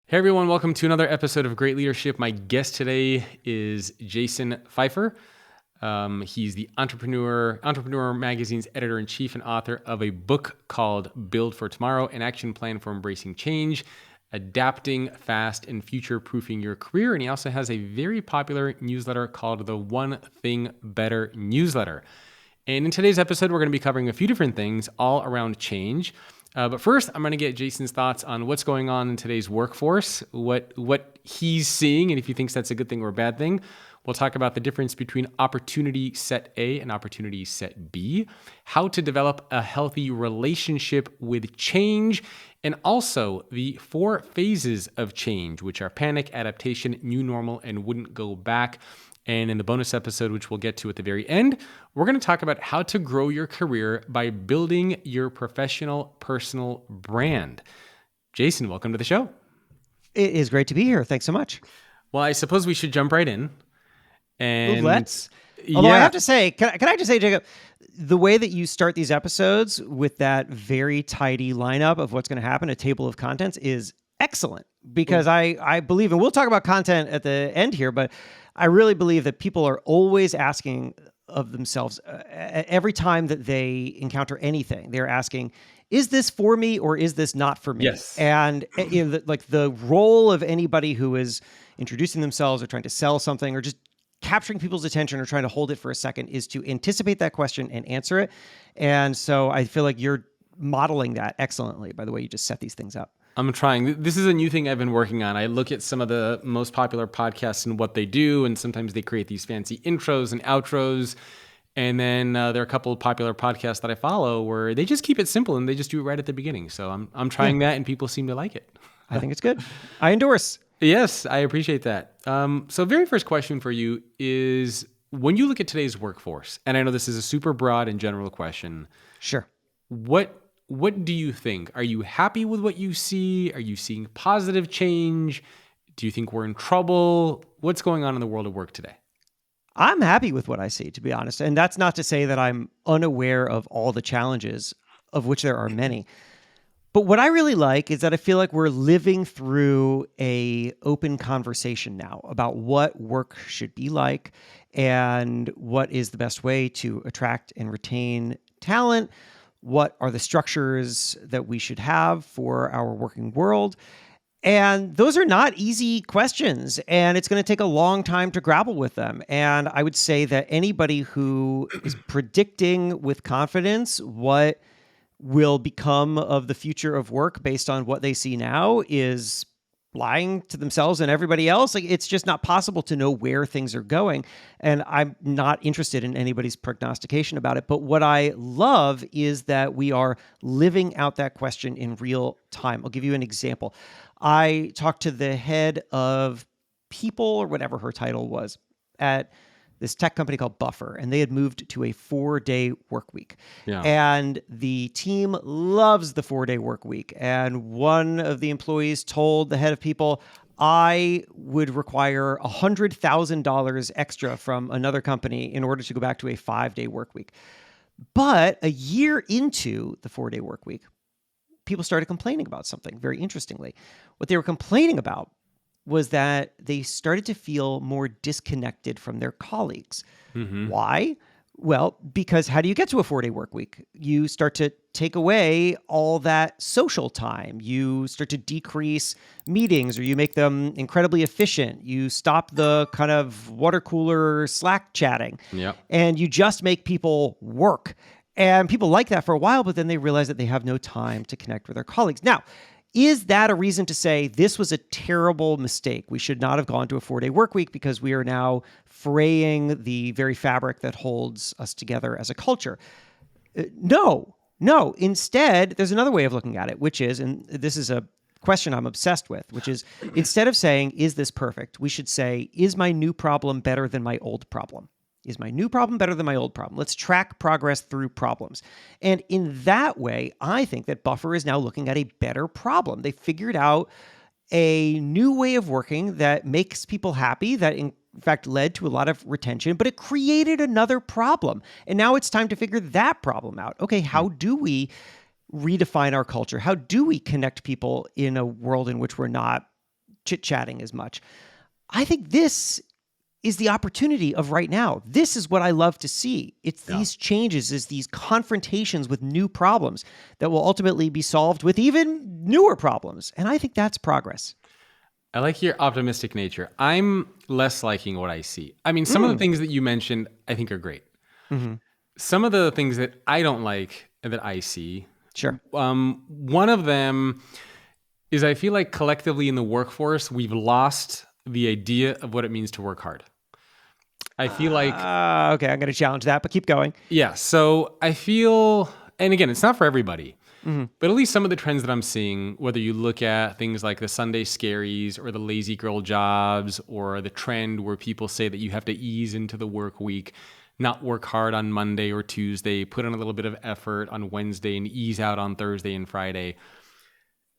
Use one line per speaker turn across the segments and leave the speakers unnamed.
Hey everyone, welcome to another episode of Great Leadership. My guest today is Jason Feifer. He's the Entrepreneur Magazine's editor-in-chief and author of a book called Build for Tomorrow, an action plan for embracing change, adapting fast and future-proofing your career. And he also has a very popular newsletter called the One Thing Better newsletter. And in today's episode, we're going to be covering a few different things all around change. But first, I'm going to get Jason's thoughts on what's going on in today's workforce, what he's seeing, and if he thinks that's a good thing or a bad thing. We'll talk about the difference between opportunity set A and opportunity set B, how to develop a healthy relationship with change, and also the 4 phases of change, which are panic, adaptation, new normal, and wouldn't go back. And in the bonus episode, which we'll get to at the very end, we're going to talk about how to grow your career by building your professional personal brand. Jason, welcome to the show.
It is great to be here. Thanks so much.
Well, I suppose we should jump right in. And
let's. Although I have to say, can I just say, Jacob, the way that you start these episodes with that very tidy lineup of what's going to happen, a table of contents, is excellent. Because I believe, and we'll talk about content at the end here, but I really believe that people are always asking of themselves every time that they encounter anything, they're asking, is this for me or is this not for me?
Yes.
And like the role of anybody who is introducing themselves or trying to sell something or just capturing people's attention or trying to hold it for a second is to anticipate that question and answer it. And so I feel like you're modeling that excellently by the way you just set these things up.
I'm trying. This is a new thing I've been working on. I look at some of the most popular podcasts and what they do, and sometimes they create these fancy intros and outros. And then there are a couple of popular podcasts that I follow where they just keep it simple and they just do it right at the beginning. So I'm trying that, and people seem to like it.
I think it's good. I endorse.
Yes, I appreciate that. So very first question for you is, when you look at today's workforce, and I know this is a super broad and general question.
Sure.
What do you think? Are you happy with what you see? Are you seeing positive change? Do you think we're in trouble? What's going on in the world of work today?
I'm happy with what I see, to be honest. And that's not to say that I'm unaware of all the challenges, of which there are many. But what I really like is that I feel like we're living through an open conversation now about what work should be like and what is the best way to attract and retain talent. What are the structures that we should have for our working world? And those are not easy questions, and it's going to take a long time to grapple with them. And I would say that anybody who is predicting with confidence what will become of the future of work based on what they see now is lying to themselves and everybody else. Like, it's just not possible to know where things are going. And I'm not interested in anybody's prognostication about it. But what I love is that we are living out that question in real time. I'll give you an example. I talked to the head of people, or whatever her title was, at this tech company called Buffer, and they had moved to a 4-day work week.
Yeah.
And the team loves the 4-day work week. And one of the employees told the head of people, I would require $100,000 extra from another company in order to go back to a 5-day work week. But a year into the 4-day work week, people started complaining about something very interestingly. What they were complaining about was that they started to feel more disconnected from their colleagues. Mm-hmm. Why? Well, because how do you get to a 4-day work week? You start to take away all that social time. You start to decrease meetings, or you make them incredibly efficient. You stop the kind of water cooler Slack chatting.
Yep.
And you just make people work. And people like that for a while, but then they realize that they have no time to connect with their colleagues. Now, is that a reason to say this was a terrible mistake? We should not have gone to a 4-day work week because we are now fraying the very fabric that holds us together as a culture. No. Instead, there's another way of looking at it, which is, and this is a question I'm obsessed with, which is, instead of saying, is this perfect? We should say, is my new problem better than my old problem? Is my new problem better than my old problem? Let's track progress through problems. And in that way, I think that Buffer is now looking at a better problem. They figured out a new way of working that makes people happy, that in fact led to a lot of retention, but it created another problem. And now it's time to figure that problem out. Okay, how do we redefine our culture? How do we connect people in a world in which we're not chit-chatting as much. I think this is the opportunity of right now. This is what I love to see. It's these changes, is these confrontations with new problems that will ultimately be solved with even newer problems. And I think that's progress.
I like your optimistic nature. I'm less liking what I see. I mean, some of the things that you mentioned, I think are great.
Mm-hmm.
Some of the things that I don't like and that I see,
Sure.
one of them is I feel like collectively in the workforce, we've lost the idea of what it means to work hard. I feel like,
Okay, I'm going to challenge that, but keep going.
yeah. So I feel, and again, it's not for everybody,
Mm-hmm.
but at least some of the trends that I'm seeing, whether you look at things like the Sunday scaries or the lazy girl jobs or the trend where people say that you have to ease into the work week, not work hard on Monday or Tuesday, put in a little bit of effort on Wednesday and ease out on Thursday and Friday.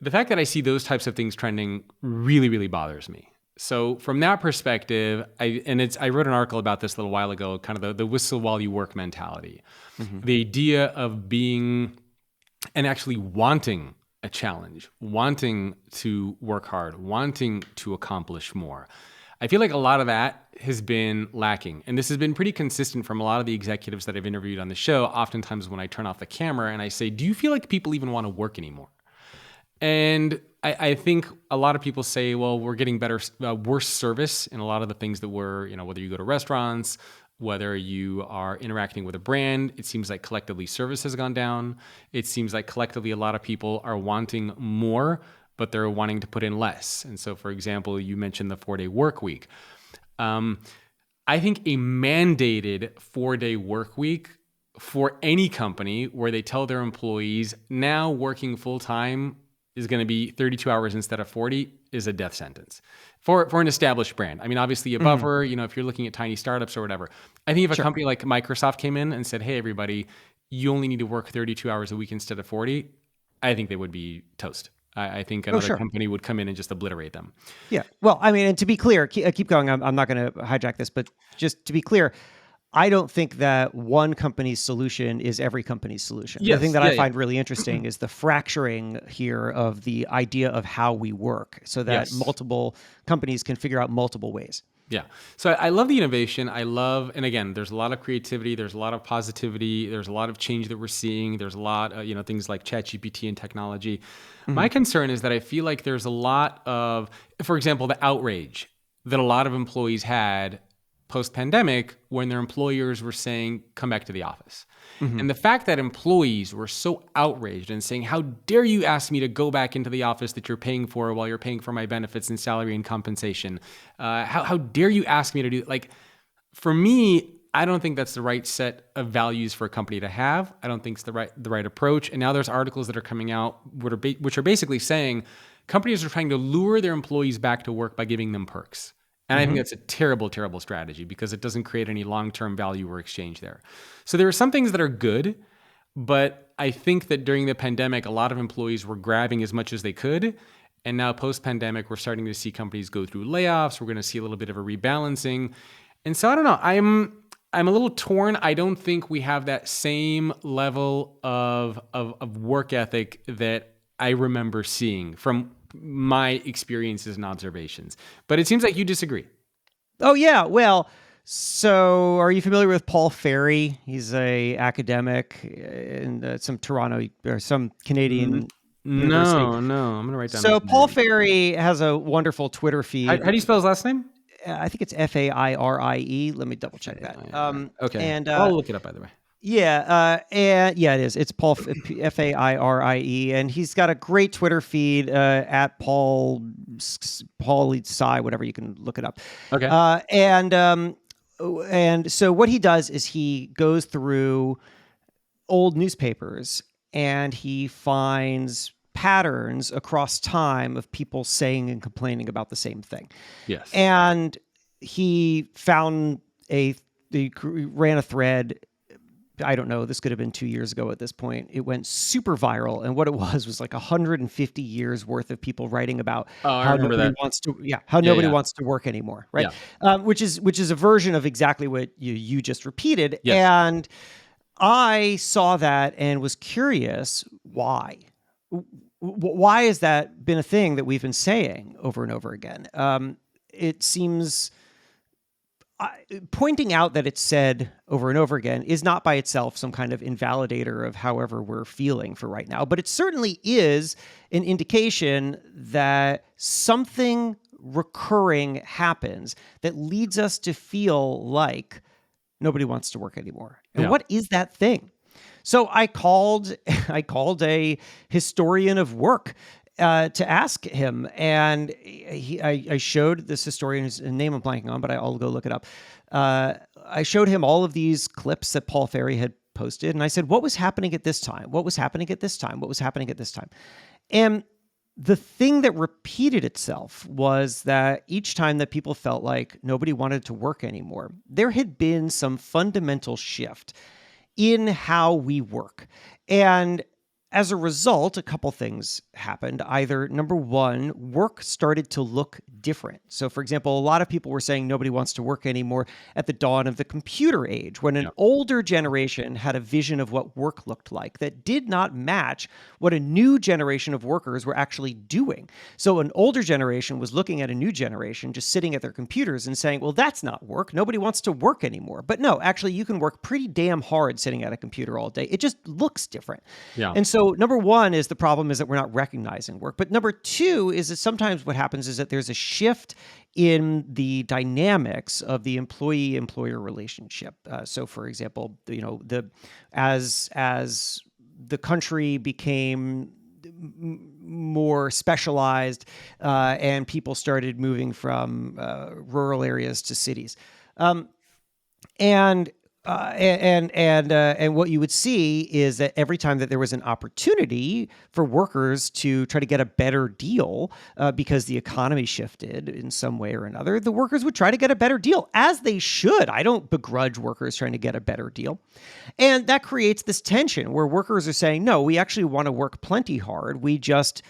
The fact that I see those types of things trending really, really bothers me. So from that perspective, I wrote an article about this a little while ago, kind of the whistle while you work mentality.
Mm-hmm.
The idea of being and actually wanting a challenge, wanting to work hard, wanting to accomplish more. I feel like a lot of that has been lacking. And this has been pretty consistent from a lot of the executives that I've interviewed on the show. Oftentimes when I turn off the camera and I say, do you feel like people even want to work anymore? And I think a lot of people say, well, we're getting worse service in a lot of the things that we're, whether you go to restaurants, whether you are interacting with a brand, it seems like collectively service has gone down. It seems like collectively a lot of people are wanting more, but they're wanting to put in less. And so, for example, you mentioned the 4-day work week. I think a mandated 4-day work week for any company where they tell their employees now working full time is going to be 32 hours instead of 40 is a death sentence for an established brand. I mean, obviously a buffer, if you're looking at tiny startups or whatever. I think if a company like Microsoft came in and said, hey, everybody, you only need to work 32 hours a week instead of 40, I think they would be toast. I think another company would come in and just obliterate them.
Yeah. Well, I mean, and to be clear, keep going. I'm not going to hijack this, but just to be clear, I don't think that one company's solution is every company's solution.
Yes,
the thing that I find really interesting is the fracturing here of the idea of how we work so that multiple companies can figure out multiple ways.
Yeah. So I love the innovation. And again, there's a lot of creativity. There's a lot of positivity. There's a lot of change that we're seeing. There's a lot of, things like ChatGPT and technology. Mm-hmm. My concern is that I feel like there's a lot of, for example, the outrage that a lot of employees had post-pandemic when their employers were saying, come back to the office. Mm-hmm. And the fact that employees were so outraged and saying, how dare you ask me to go back into the office that you're paying for while you're paying for my benefits and salary and compensation? How dare you ask me to do, for me, I don't think that's the right set of values for a company to have. I don't think it's the right approach. And now there's articles that are coming out which are basically saying companies are trying to lure their employees back to work by giving them perks. And I think that's a terrible, terrible strategy because it doesn't create any long-term value or exchange there. So there are some things that are good, but I think that during the pandemic, a lot of employees were grabbing as much as they could. And now post-pandemic, we're starting to see companies go through layoffs. We're going to see a little bit of a rebalancing. And so I don't know. I'm a little torn. I don't think we have that same level of work ethic that I remember seeing from my experiences and observations. But it seems like you disagree.
Oh, yeah. Well, so are you familiar with Paul Ferry? He's a academic in some Toronto or some Canadian university.
No. I'm going to write down.
So Paul Ferry has a wonderful Twitter feed.
How do you spell his last name?
I think it's Feirie. Let me double check that.
Okay.
And
I'll look it up, by the way.
Yeah, and yeah, it is. It's Paul Feirie, and he's got a great Twitter feed at Paul Tsai, whatever, you can look it up.
Okay.
And so what he does is he goes through old newspapers and he finds patterns across time of people saying and complaining about the same thing.
Yes.
And he found he ran a thread. I don't know, this could have been 2 years ago at this point. It went super viral. And what it was like 150 years worth of people writing about how nobody wants to work anymore. Right. Yeah. Which is a version of exactly what you just repeated. Yes. And I saw that and was curious why. Why has that been a thing that we've been saying over and over again? It seems pointing out that it's said over and over again is not by itself some kind of invalidator of however we're feeling for right now, but it certainly is an indication that something recurring happens that leads us to feel like nobody wants to work anymore. And what is that thing? So I called a historian of work to ask him, and I showed this historian, whose name I'm blanking on, but I'll go look it up. I showed him all of these clips that Paul Ferry had posted, and I said, what was happening at this time? What was happening at this time? What was happening at this time? And the thing that repeated itself was that each time that people felt like nobody wanted to work anymore, there had been some fundamental shift in how we work. And as a result, a couple things happened. Either, number one, work started to look different. So, for example, a lot of people were saying nobody wants to work anymore at the dawn of the computer age, when an older generation had a vision of what work looked like that did not match what a new generation of workers were actually doing. So an older generation was looking at a new generation just sitting at their computers and saying, well, that's not work. Nobody wants to work anymore. But no, actually, you can work pretty damn hard sitting at a computer all day. It just looks different. And so number one is the problem is that we're not recognizing work. But number two is that sometimes what happens is that there's a shift in the dynamics of the employee-employer relationship. So, for example, as the country became more specialized and people started moving from rural areas to cities, and what you would see is that every time that there was an opportunity for workers to try to get a better deal because the economy shifted in some way or another, the workers would try to get a better deal, as they should. I don't begrudge workers trying to get a better deal. And that creates this tension where workers are saying, no, we actually want to work plenty hard. We just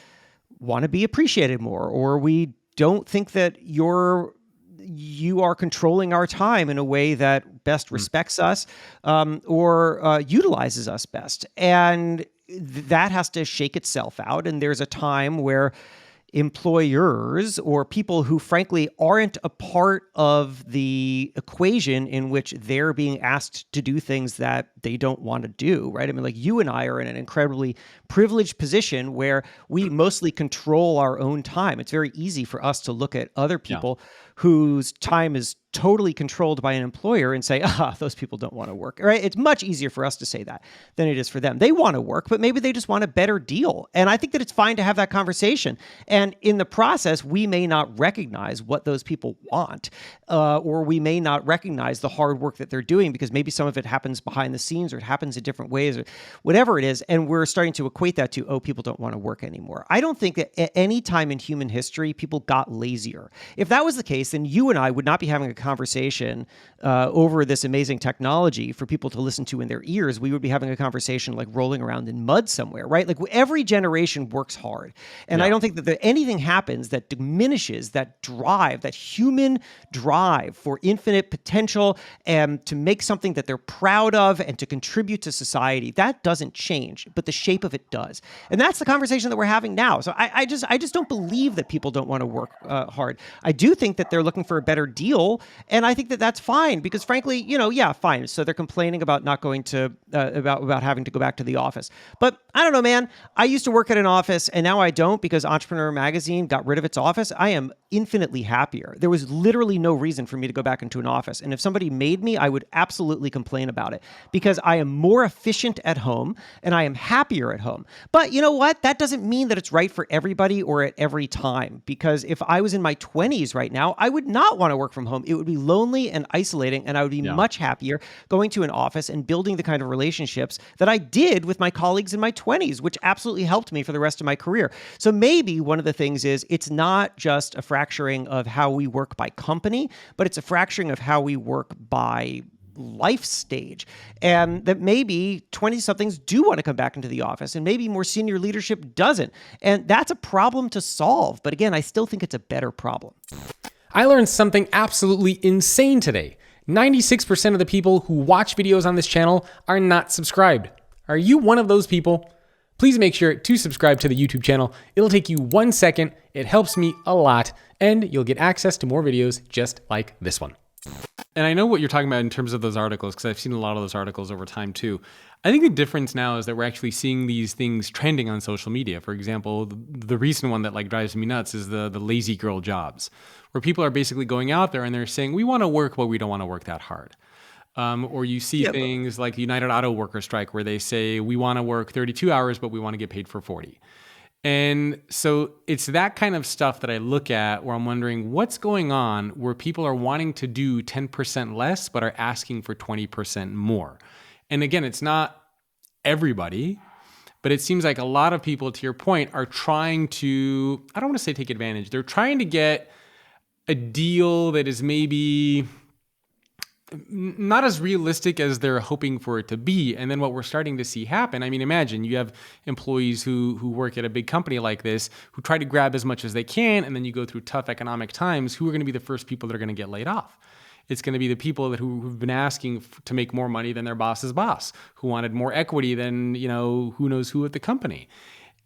want to be appreciated more, or we don't think that you are controlling our time in a way that best respects us or utilizes us best. And that has to shake itself out. And there's a time where employers or people who frankly aren't a part of the equation in which they're being asked to do things that they don't want to do, right? I mean, like, you and I are in an incredibly privileged position where we mostly control our own time. It's very easy for us to look at other people whose time is totally controlled by an employer and say, those people don't want to work, right? It's much easier for us to say that than it is for them. They want to work, but maybe they just want a better deal. And I think that it's fine to have that conversation. And in the process, we may not recognize what those people want, or we may not recognize the hard work that they're doing because maybe some of it happens behind the scenes or it happens in different ways or whatever it is. And we're starting to equate that to, people don't want to work anymore. I don't think that at any time in human history, people got lazier. If that was the case, then you and I would not be having a conversation over this amazing technology for people to listen to in their ears. We would be having a conversation like rolling around in mud somewhere, right? Like, every generation works hard. And I don't think that anything happens that diminishes that drive, that human drive for infinite potential and to make something that they're proud of and to contribute to society. That doesn't change, but the shape of it does. And that's the conversation that we're having now. So I just don't believe that people don't want to work hard. I do think that they're looking for a better deal. And I think that that's fine because frankly, fine. So they're complaining about not going to, about having to go back to the office. But I don't know, man. I used to work at an office and now I don't because Entrepreneur Magazine got rid of its office. I am infinitely happier. There was literally no reason for me to go back into an office. And if somebody made me, I would absolutely complain about it because I am more efficient at home and I am happier at home. But you know what? That doesn't mean that it's right for everybody or at every time, because if I was in my 20s right now, I would not want to work from home. It would be lonely and isolating, and I would be much happier going to an office and building the kind of relationships that I did with my colleagues in my 20s, which absolutely helped me for the rest of my career. So maybe one of the things is it's not just a fracturing of how we work by company, but it's a fracturing of how we work by life stage, and that maybe 20-somethings do want to come back into the office and maybe more senior leadership doesn't. And that's a problem to solve. But again, I still think it's a better problem.
I learned something absolutely insane today. 96% of the people who watch videos on this channel are not subscribed. Are you one of those people? Please make sure to subscribe to the YouTube channel. It'll take you 1 second. It helps me a lot, and you'll get access to more videos just like this one. And I know what you're talking about in terms of those articles, because I've seen a lot of those articles over time too. I think the difference now is that we're actually seeing these things trending on social media. For example, the recent one that like drives me nuts is the lazy girl jobs, where people are basically going out there and they're saying, we want to work, but we don't want to work that hard. Or you see things like the United Auto Workers strike, where they say, we want to work 32 hours, but we want to get paid for 40. And so it's that kind of stuff that I look at where I'm wondering what's going on where people are wanting to do 10% less, but are asking for 20% more. And again, it's not everybody, but it seems like a lot of people, to your point, are trying to, I don't want to say take advantage. They're trying to get a deal that is maybe not as realistic as they're hoping for it to be. And then what we're starting to see happen, I mean, imagine you have employees who work at a big company like this, who try to grab as much as they can, and then you go through tough economic times. Who are going to be the first people that are going to get laid off? It's going to be the people who've been asking to make more money than their boss's boss, who wanted more equity than, who knows who at the company.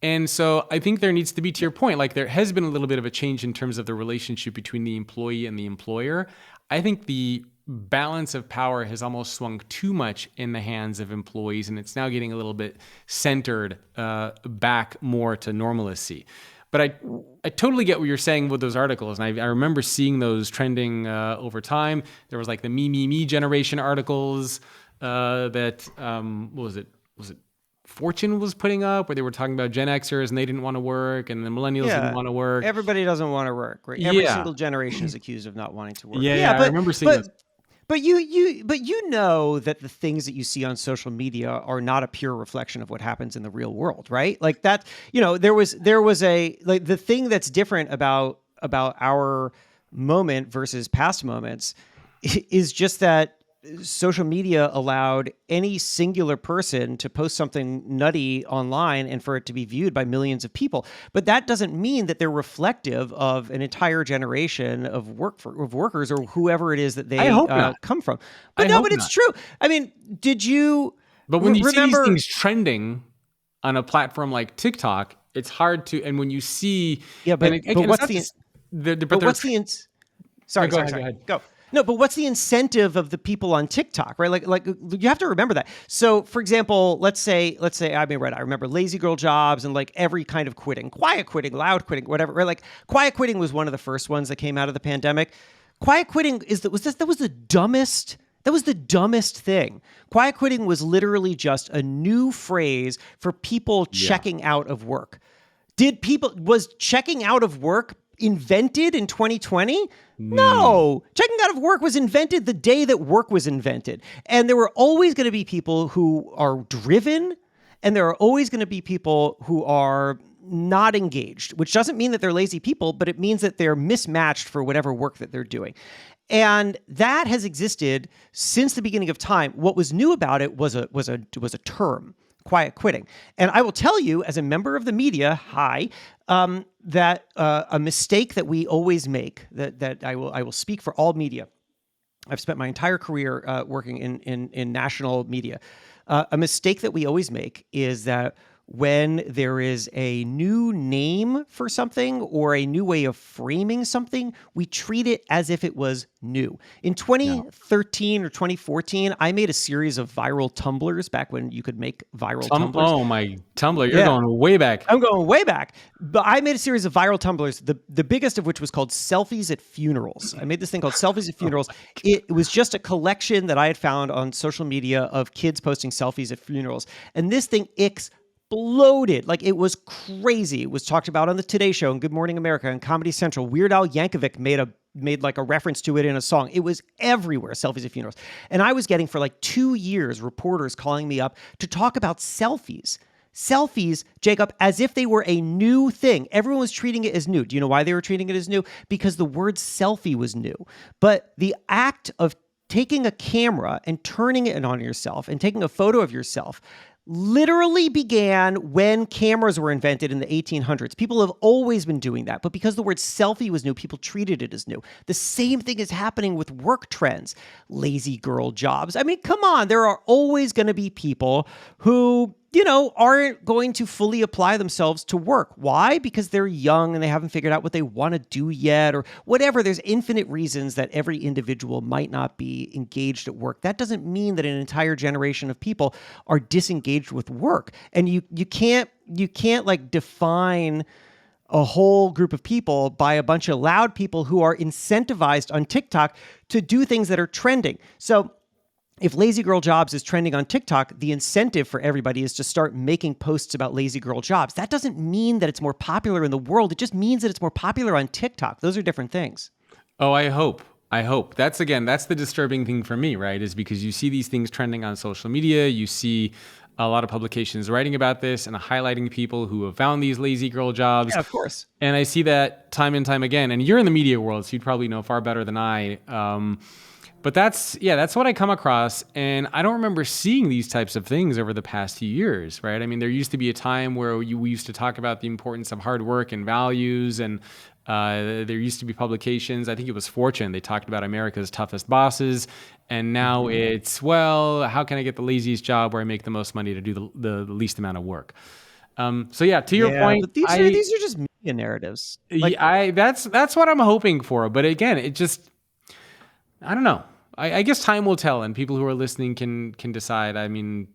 And so I think there needs to be, to your point, like there has been a little bit of a change in terms of the relationship between the employee and the employer. I think the balance of power has almost swung too much in the hands of employees, and it's now getting a little bit centered back more to normalcy. But I totally get what you're saying with those articles, and I remember seeing those trending over time. There was like the me generation articles that what was it? Was it Fortune was putting up, where they were talking about Gen Xers and they didn't want to work, and the millennials didn't want to work.
Everybody doesn't want to work, right? Every single generation is accused of not wanting to work.
Yeah, I remember seeing those.
But you know that the things that you see on social media are not a pure reflection of what happens in the real world, right? Like that, there was a like the thing that's different about our moment versus past moments is just that social media allowed any singular person to post something nutty online and for it to be viewed by millions of people. But that doesn't mean that they're reflective of an entire generation of workers or whoever it is that they come from. But it's true. I mean, did you?
But when you see these things trending on a platform like TikTok, it's hard to. And when you see,
Sorry,
go ahead.
Go. No, but what's the incentive of the people on TikTok, right? Like you have to remember that. So, for example, let's say, I remember lazy girl jobs and like every kind of quitting, quiet quitting, loud quitting, whatever, right? Like quiet quitting was one of the first ones that came out of the pandemic. Quiet quitting that was the dumbest thing. Quiet quitting was literally just a new phrase for people checking out of work. Was checking out of work invented in 2020? No. Checking out of work was invented the day that work was invented. And there were always going to be people who are driven, and there are always going to be people who are not engaged, which doesn't mean that they're lazy people, but it means that they're mismatched for whatever work that they're doing. And that has existed since the beginning of time. What was new about it was a term, quiet quitting. And I will tell you, as a member of the media, that a mistake that we always make, that I will speak for all media. I've spent my entire career working in national media. A mistake that we always make is that when there is a new name for something or a new way of framing something, we treat it as if it was new. In 2013 or 2014, I made a series of viral tumblers back when you could make viral tumblers.
Oh, my Tumblr. You're going way back.
I'm going way back. But I made a series of viral tumblers, the biggest of which was called Selfies at Funerals. I made this thing called Selfies at Funerals. It was just a collection that I had found on social media of kids posting selfies at funerals. And this thing exploded. Like, it was crazy. It was talked about on the Today Show and Good Morning America and Comedy Central. Weird Al Yankovic made like a reference to it in a song. It was everywhere, selfies at funerals. And I was getting for like 2 years reporters calling me up to talk about selfies. Selfies, Jacob, as if they were a new thing. Everyone was treating it as new. Do you know why they were treating it as new? Because the word selfie was new. But the act of taking a camera and turning it on yourself and taking a photo of yourself literally began when cameras were invented in the 1800s. People have always been doing that, but because the word selfie was new, people treated it as new. The same thing is happening with work trends. Lazy girl jobs. I mean, come on, there are always going to be people who aren't going to fully apply themselves to work. Why? Because they're young and they haven't figured out what they want to do yet or whatever. There's infinite reasons that every individual might not be engaged at work. That doesn't mean that an entire generation of people are disengaged with work. And you can't like define a whole group of people by a bunch of loud people who are incentivized on TikTok to do things that are trending. So if lazy girl jobs is trending on TikTok, the incentive for everybody is to start making posts about lazy girl jobs. That doesn't mean that it's more popular in the world. It just means that it's more popular on TikTok. Those are different things.
Oh, I hope. That's the disturbing thing for me, right? Is because you see these things trending on social media. You see a lot of publications writing about this and highlighting people who have found these lazy girl jobs.
Yeah, of course.
And I see that time and time again. And you're in the media world, so you'd probably know far better than I. But that's what I come across. And I don't remember seeing these types of things over the past few years, right? I mean, there used to be a time where we used to talk about the importance of hard work and values. And there used to be publications, I think it was Fortune, they talked about America's toughest bosses. And now it's, well, how can I get the laziest job where I make the most money to do the least amount of work? To your point,
but these are just media narratives.
That's what I'm hoping for. But again, it just, I don't know. I guess time will tell, and people who are listening can decide. I mean,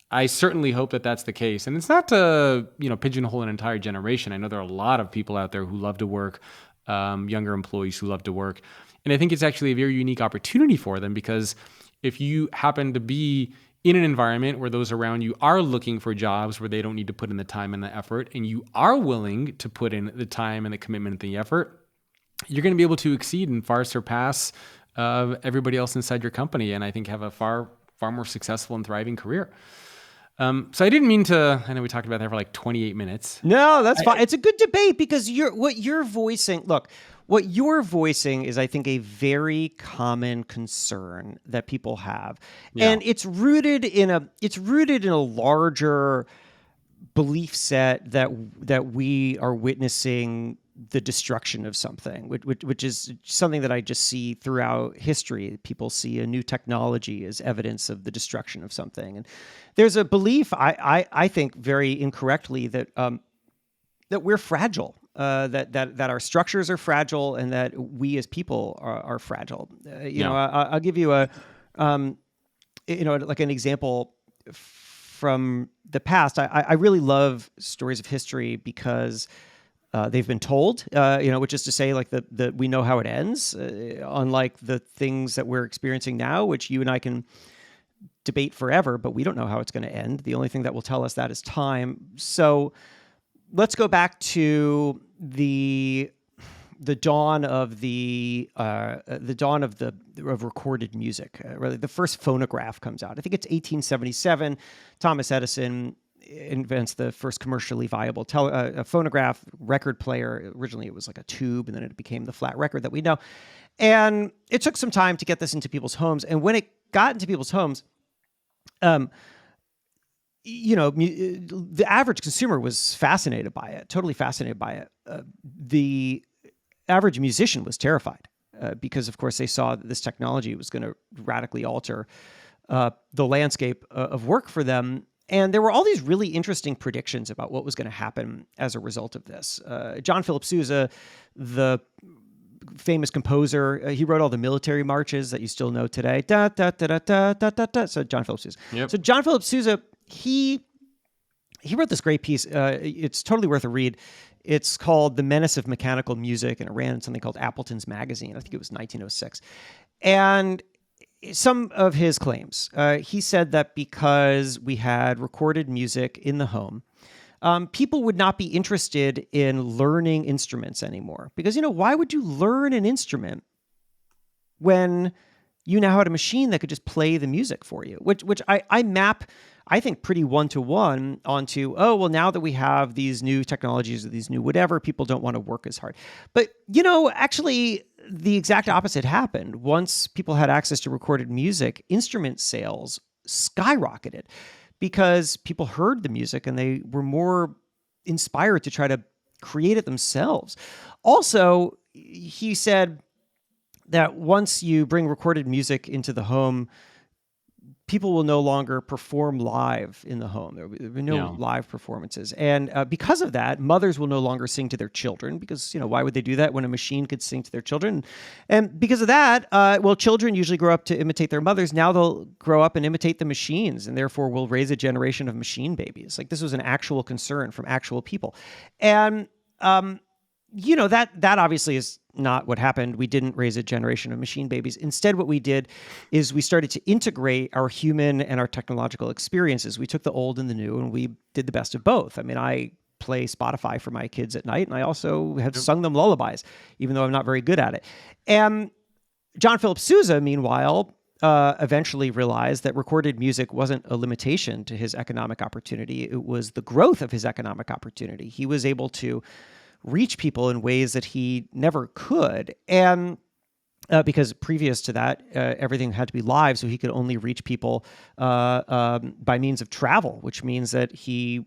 I certainly hope that that's the case. And it's not to pigeonhole an entire generation. I know there are a lot of people out there who love to work, younger employees who love to work. And I think it's actually a very unique opportunity for them, because if you happen to be in an environment where those around you are looking for jobs where they don't need to put in the time and the effort, and you are willing to put in the time and the commitment and the effort, you're going to be able to exceed and far surpass everybody else inside your company, and I think have a far more successful and thriving career. So I didn't mean to. I know we talked about that for like 28 minutes.
No, that's fine. It's a good debate because what you're voicing is, I think, a very common concern that people have, and it's rooted in a larger belief set that we are witnessing the destruction of something, which is something that I just see throughout history. People see a new technology as evidence of the destruction of something. And there's a belief, I think very incorrectly, that we're fragile, that our structures are fragile, and that we as people are fragile. I'll give you like an example from the past. I really love stories of history because they've been told, which is to say, like we know how it ends, unlike the things that we're experiencing now, which you and I can debate forever, but we don't know how it's going to end. The only thing that will tell us that is time. So let's go back to the dawn of of recorded music. Really, the first phonograph comes out. I think it's 1877. Thomas Edison invents the first commercially viable a phonograph record player. Originally, it was like a tube, and then it became the flat record that we know. And it took some time to get this into people's homes. And when it got into people's homes, the average consumer was fascinated by it, totally fascinated by it. The average musician was terrified because, of course, they saw that this technology was going to radically alter the landscape of work for them. And there were all these really interesting predictions about what was going to happen as a result of this. John Philip Sousa, the famous composer, he wrote all the military marches that you still know today. Da, da, da, da, da, da, da, da. So John Philip Sousa.
Yep.
So John Philip Sousa, he wrote this great piece. It's totally worth a read. It's called The Menace of Mechanical Music, and it ran in something called Appleton's Magazine. I think it was 1906. And some of his claims, he said that because we had recorded music in the home, people would not be interested in learning instruments anymore. Because, why would you learn an instrument when you now had a machine that could just play the music for you? Which I map, I think, pretty one-to-one onto, now that we have these new technologies or these new whatever, people don't want to work as hard. But, actually, the exact opposite happened. Once people had access to recorded music, instrument sales skyrocketed because people heard the music and they were more inspired to try to create it themselves. Also, he said that once you bring recorded music into the home, people will no longer perform live in the home. There will be no
Yeah.
live performances. And because of that, mothers will no longer sing to their children because, why would they do that when a machine could sing to their children? And because of that, children usually grow up to imitate their mothers. Now they'll grow up and imitate the machines, and therefore we'll raise a generation of machine babies. Like, this was an actual concern from actual people. And, that obviously is not what happened. We didn't raise a generation of machine babies. Instead, what we did is we started to integrate our human and our technological experiences. We took the old and the new, and we did the best of both. I mean, I play Spotify for my kids at night, and I also have sung them lullabies, even though I'm not very good at it. And John Philip Sousa, meanwhile, eventually realized that recorded music wasn't a limitation to his economic opportunity. It was the growth of his economic opportunity. He was able to reach people in ways that he never could. And because previous to that, everything had to be live, so he could only reach people by means of travel, which means that he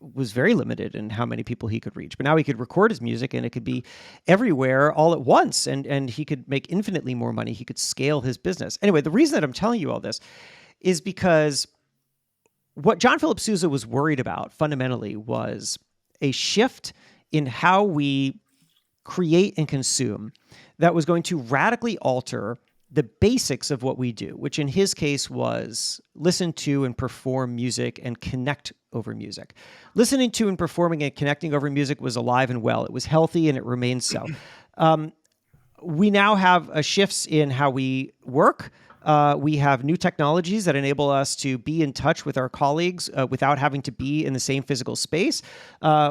was very limited in how many people he could reach. But now he could record his music, and it could be everywhere all at once, and he could make infinitely more money. He could scale his business. Anyway, the reason that I'm telling you all this is because what John Philip Sousa was worried about fundamentally was a shift in how we create and consume that was going to radically alter the basics of what we do, which in his case was listen to and perform music and connect over music. Listening to and performing and connecting over music was alive and well. It was healthy, and it remains so. We now have shifts in how we work. We have new technologies that enable us to be in touch with our colleagues without having to be in the same physical space.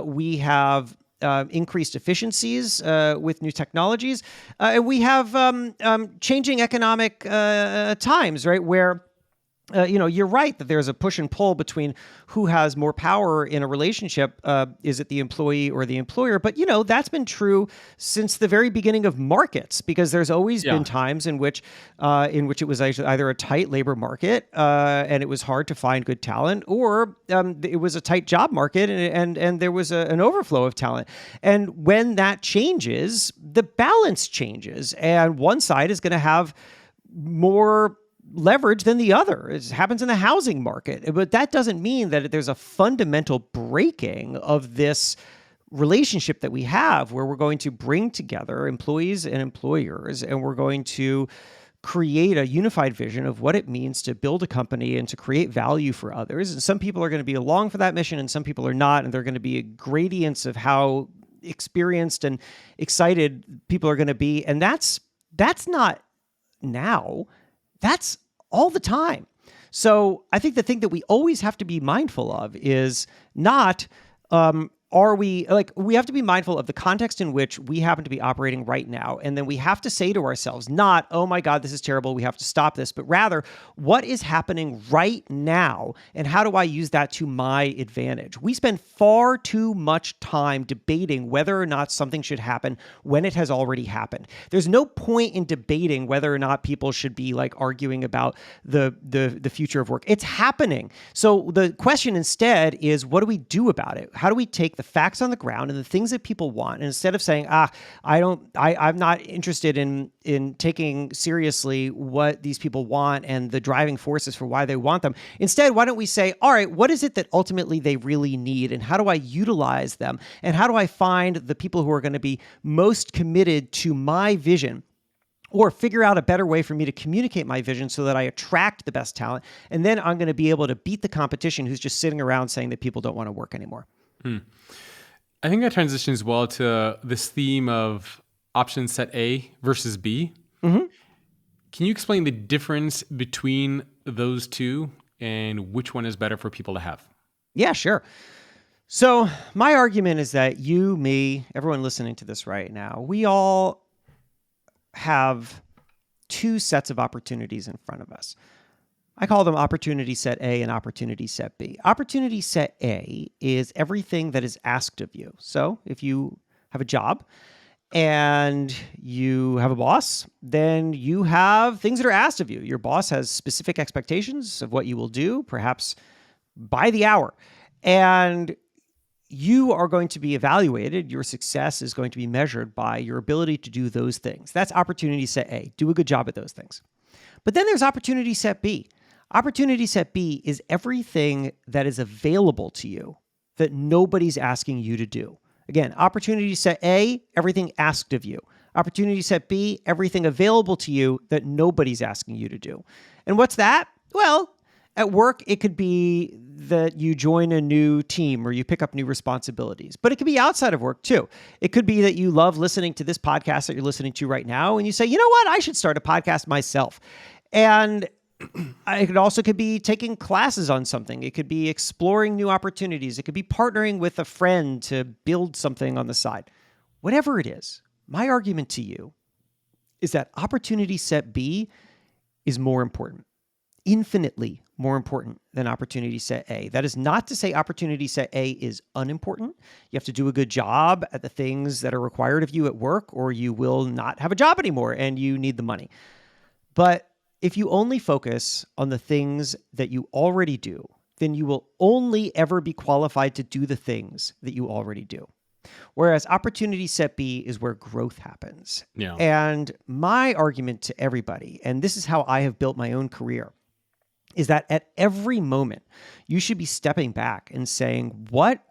We have increased efficiencies with new technologies. And we have changing economic times, right? Where you're right that there's a push and pull between who has more power in a relationship. Is it the employee or the employer? But, that's been true since the very beginning of markets, because there's always been times in which it was either a tight labor market and it was hard to find good talent, or it was a tight job market and there was an overflow of talent. And when that changes, the balance changes, and one side is going to have more leverage than the other. It happens in the housing market. But that doesn't mean that there's a fundamental breaking of this relationship that we have, where we're going to bring together employees and employers, and we're going to create a unified vision of what it means to build a company and to create value for others. And some people are going to be along for that mission, and some people are not. And there are going to be gradients of how experienced and excited people are going to be. And that's not now. That's all the time. So I think the thing that we always have to be mindful of is not, we have to be mindful of the context in which we happen to be operating right now. And then we have to say to ourselves, not, oh my God, this is terrible, we have to stop this, but rather, what is happening right now? And how do I use that to my advantage? We spend far too much time debating whether or not something should happen when it has already happened. There's no point in debating whether or not people should be arguing about the future of work. It's happening. So the question instead is, what do we do about it? How do we take the facts on the ground and the things that people want, and instead of saying, I'm not interested in taking seriously what these people want and the driving forces for why they want them. Instead, why don't we say, all right, what is it that ultimately they really need, and how do I utilize them, and how do I find the people who are going to be most committed to my vision, or figure out a better way for me to communicate my vision so that I attract the best talent, and then I'm going to be able to beat the competition who's just sitting around saying that people don't want to work anymore.
I think that transitions well to this theme of option set A versus B. Mm-hmm. Can you explain the difference between those two and which one is better for people to have?
Yeah, sure. So my argument is that you, me, everyone listening to this right now, we all have two sets of opportunities in front of us. I call them opportunity set A and opportunity set B. Opportunity set A is everything that is asked of you. So if you have a job and you have a boss, then you have things that are asked of you. Your boss has specific expectations of what you will do, perhaps by the hour. And you are going to be evaluated. Your success is going to be measured by your ability to do those things. That's opportunity set A. Do a good job at those things. But then there's opportunity set B. Opportunity set B is everything that is available to you that nobody's asking you to do. Again, opportunity set A, everything asked of you. Opportunity set B, everything available to you that nobody's asking you to do. And what's that? Well, at work, it could be that you join a new team or you pick up new responsibilities, but it could be outside of work too. It could be that you love listening to this podcast that you're listening to right now, and you say, you know what, I should start a podcast myself. And it also could be taking classes on something. It could be exploring new opportunities. It could be partnering with a friend to build something on the side. Whatever it is, my argument to you is that opportunity set B is more important, infinitely more important than opportunity set A. That is not to say opportunity set A is unimportant. You have to do a good job at the things that are required of you at work, or you will not have a job anymore and you need the money. But if you only focus on the things that you already do, then you will only ever be qualified to do the things that you already do. Whereas opportunity set B is where growth happens.
Yeah.
And my argument to everybody, and this is how I have built my own career, is that at every moment, you should be stepping back and saying, what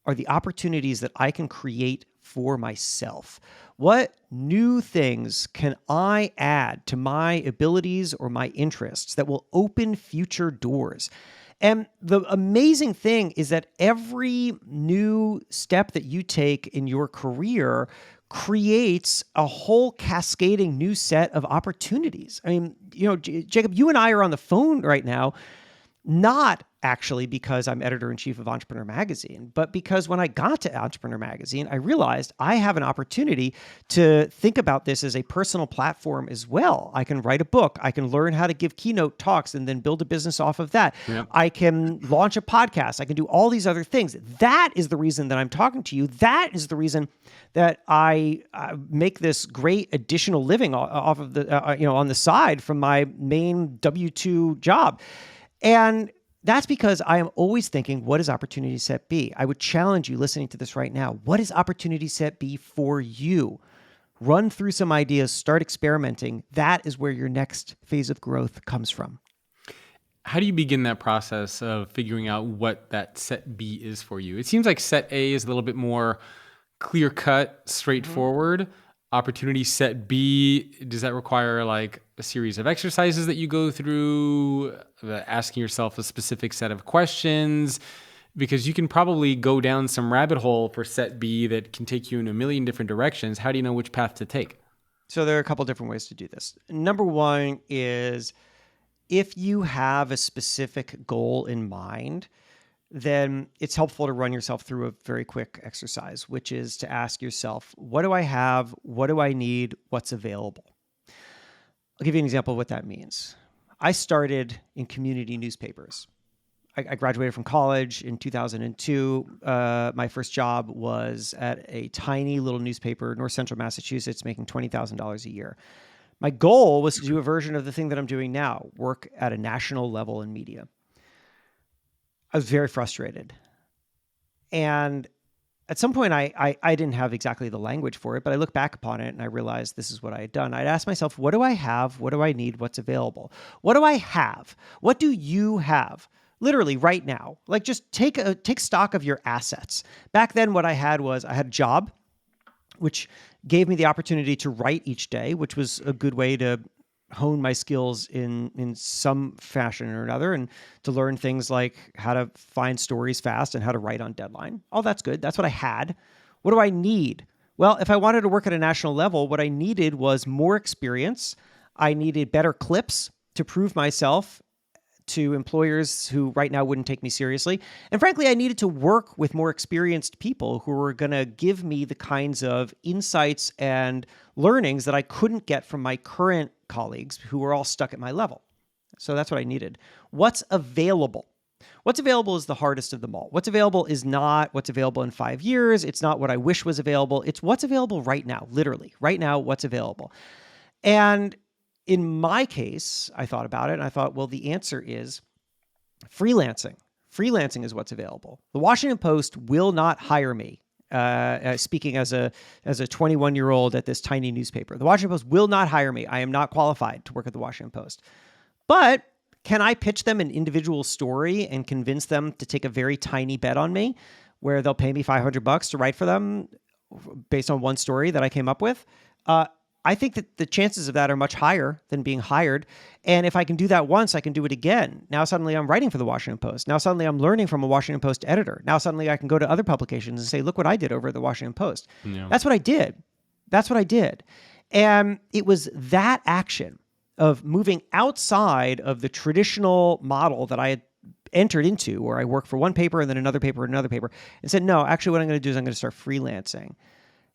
are the opportunities that I can create for myself? What new things can I add to my abilities or my interests that will open future doors? And the amazing thing is that every new step that you take in your career creates a whole cascading new set of opportunities. I mean, Jacob, you and I are on the phone right now, not actually because I'm editor-in-chief of Entrepreneur Magazine, but because when I got to Entrepreneur Magazine, I realized I have an opportunity to think about this as a personal platform as well. I can write a book. I can learn how to give keynote talks and then build a business off of that.
Yep.
I can launch a podcast. I can do all these other things. That is the reason that I'm talking to you. That is the reason that I make this great additional living off of the, on the side from my main W-2 job. And that's because I am always thinking, what is opportunity set B? I would challenge you listening to this right now. What is opportunity set B for you? Run through some ideas, start experimenting. That is where your next phase of growth comes from.
How do you begin that process of figuring out what that set B is for you? It seems like set A is a little bit more clear-cut, straightforward. Opportunity set B, does that require like a series of exercises that you go through, asking yourself a specific set of questions? Because you can probably go down some rabbit hole for set B that can take you in a million different directions. How do you know which path to take?
So there are a couple different ways to do this. Number one is if you have a specific goal in mind, then it's helpful to run yourself through a very quick exercise, which is to ask yourself, what do I have? What do I need? What's available? I'll give you an example of what that means. I started in community newspapers. I graduated from college in 2002. My first job was at a tiny little newspaper, North Central Massachusetts, making $20,000 a year. My goal was to do a version of the thing that I'm doing now, work at a national level in media. I was very frustrated. And at some point, I didn't have exactly the language for it, but I look back upon it and I realized this is what I had done. I'd ask myself, what do I have? What do I need? What's available? What do I have? What do you have? Literally right now. Like just take stock of your assets. Back then, what I had was I had a job, which gave me the opportunity to write each day, which was a good way to hone my skills in some fashion or another, and to learn things like how to find stories fast and how to write on deadline. All that's good. That's what I had. What do I need? Well, if I wanted to work at a national level, what I needed was more experience. I needed better clips to prove myself to employers who right now wouldn't take me seriously. And frankly, I needed to work with more experienced people who were going to give me the kinds of insights and learnings that I couldn't get from my current colleagues who were all stuck at my level. So that's what I needed. What's available? What's available is the hardest of them all. What's available is not what's available in 5 years. It's not what I wish was available. It's what's available right now, literally. Right now, what's available. And in my case, I thought about it and I thought, well, the answer is freelancing. Freelancing is what's available. The Washington Post will not hire me. Speaking as a 21-year-old at this tiny newspaper, the Washington Post will not hire me. I am not qualified to work at the Washington Post. But Can I pitch them an individual story and convince them to take a very tiny bet on me where they'll pay me $500 to write for them based on one story that I came up with? I think that the chances of that are much higher than being hired. And if I can do that once, I can do it again. Now suddenly I'm writing for the Washington Post. Now suddenly I'm learning from a Washington Post editor. Now suddenly I can go to other publications and say, look what I did over at the Washington Post.
Yeah.
That's what I did. That's what I did. And it was that action of moving outside of the traditional model that I had entered into, where I work for one paper and then another paper and another paper, and said, no, actually what I'm going to do is I'm going to start freelancing.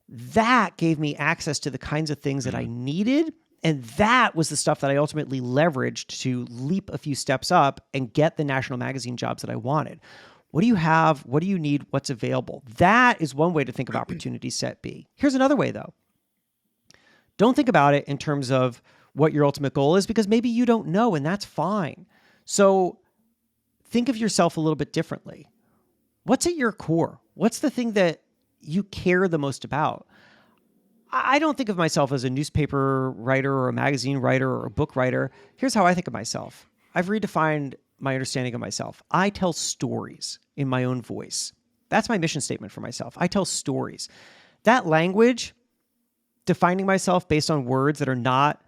That gave me access to the kinds of things that I needed. And that was the stuff that I ultimately leveraged to leap a few steps up and get the national magazine jobs that I wanted. What do you have? What do you need? What's available? That is one way to think of opportunity set B. Here's another way, though. Don't think about it in terms of what your ultimate goal is, because maybe you don't know, and that's fine. So think of yourself a little bit differently. What's at your core? What's the thing that you care the most about? I don't think of myself as a newspaper writer or a magazine writer or a book writer. Here's how I think of myself. I've redefined my understanding of myself. I tell stories in my own voice. That's my mission statement for myself. I tell stories. That language, defining myself based on words that are not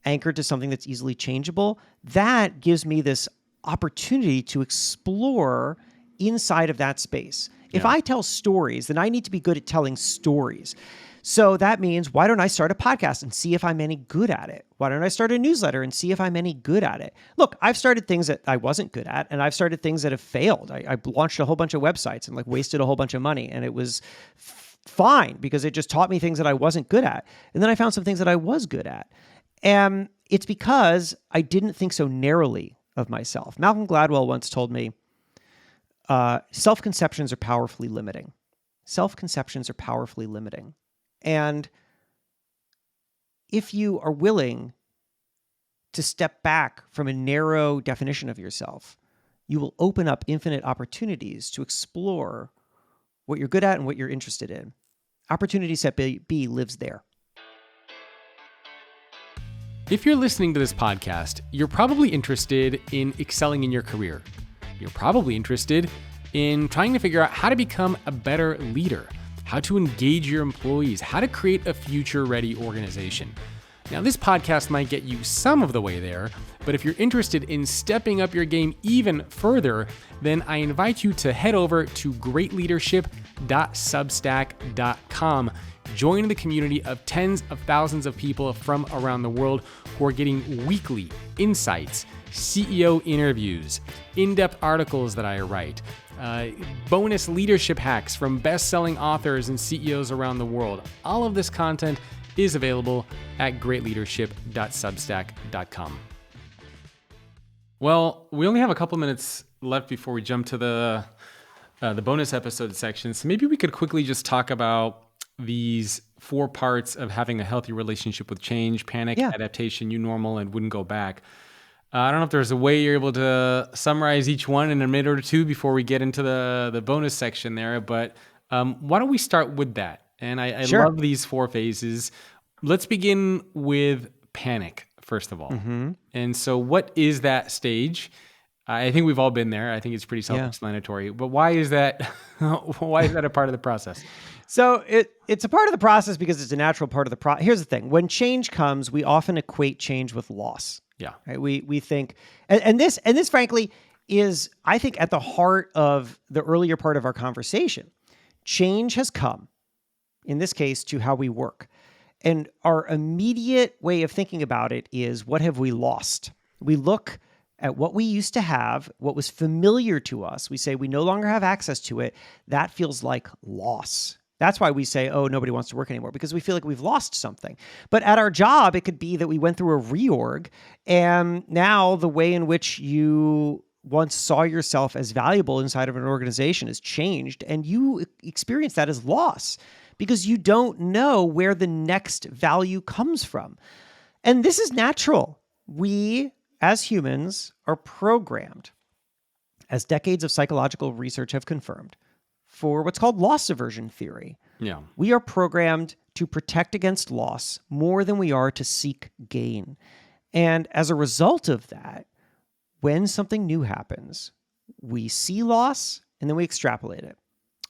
anchored to something that's easily changeable, that gives me this opportunity to explore inside of that space. If I tell stories, then I need to be good at telling stories. So that means, why don't I start a podcast and see if I'm any good at it? Why don't I start a newsletter and see if I'm any good at it? Look, I've started things that I wasn't good at, and I've started things that have failed. I launched a whole bunch of websites and wasted a whole bunch of money, and it was fine because it just taught me things that I wasn't good at. And then I found some things that I was good at. And it's because I didn't think so narrowly of myself. Malcolm Gladwell once told me, self-conceptions are powerfully limiting. Self-conceptions are powerfully limiting. And if you are willing to step back from a narrow definition of yourself, you will open up infinite opportunities to explore what you're good at and what you're interested in. Opportunity set B lives there.
If you're listening to this podcast, you're probably interested in excelling in your career. You're probably interested in trying to figure out how to become a better leader, how to engage your employees, how to create a future-ready organization. Now, this podcast might get you some of the way there, but if you're interested in stepping up your game even further, then I invite you to head over to greatleadership.substack.com. Join the community of tens of thousands of people from around the world who are getting weekly insights, CEO interviews, in-depth articles that I write, bonus leadership hacks from best-selling authors and CEOs around the world. All of this content is available at greatleadership.substack.com. Well, we only have a couple minutes left before we jump to the bonus episode section. So maybe we could quickly just talk about these 4 parts of having a healthy relationship with change: panic, adaptation, new normal, and wouldn't go back. I don't know if there's a way you're able to summarize each one in a minute or two before we get into the bonus section there, but why don't we start with that? And I love these 4 phases. Let's begin with panic, first of all. Mm-hmm. And so what is that stage? I think we've all been there. I think it's pretty self-explanatory. But why is that? Why is that a part of the process?
So it's a part of the process because it's a natural part of the process. Here's the thing. When change comes, we often equate change with loss.
Yeah.
Right? We think, and this frankly is, I think, at the heart of the earlier part of our conversation. Change has come, in this case, to how we work. And our immediate way of thinking about it is, what have we lost? We look at what we used to have, what was familiar to us. We say we no longer have access to it. That feels like loss. That's why we say, oh, nobody wants to work anymore, because we feel like we've lost something. But at our job, it could be that we went through a reorg, and now the way in which you once saw yourself as valuable inside of an organization has changed, and you experience that as loss because you don't know where the next value comes from. And this is natural. We, as humans, are programmed, as decades of psychological research have confirmed, for what's called loss aversion theory.
Yeah.
We are programmed to protect against loss more than we are to seek gain. And as a result of that, when something new happens, we see loss and then we extrapolate it.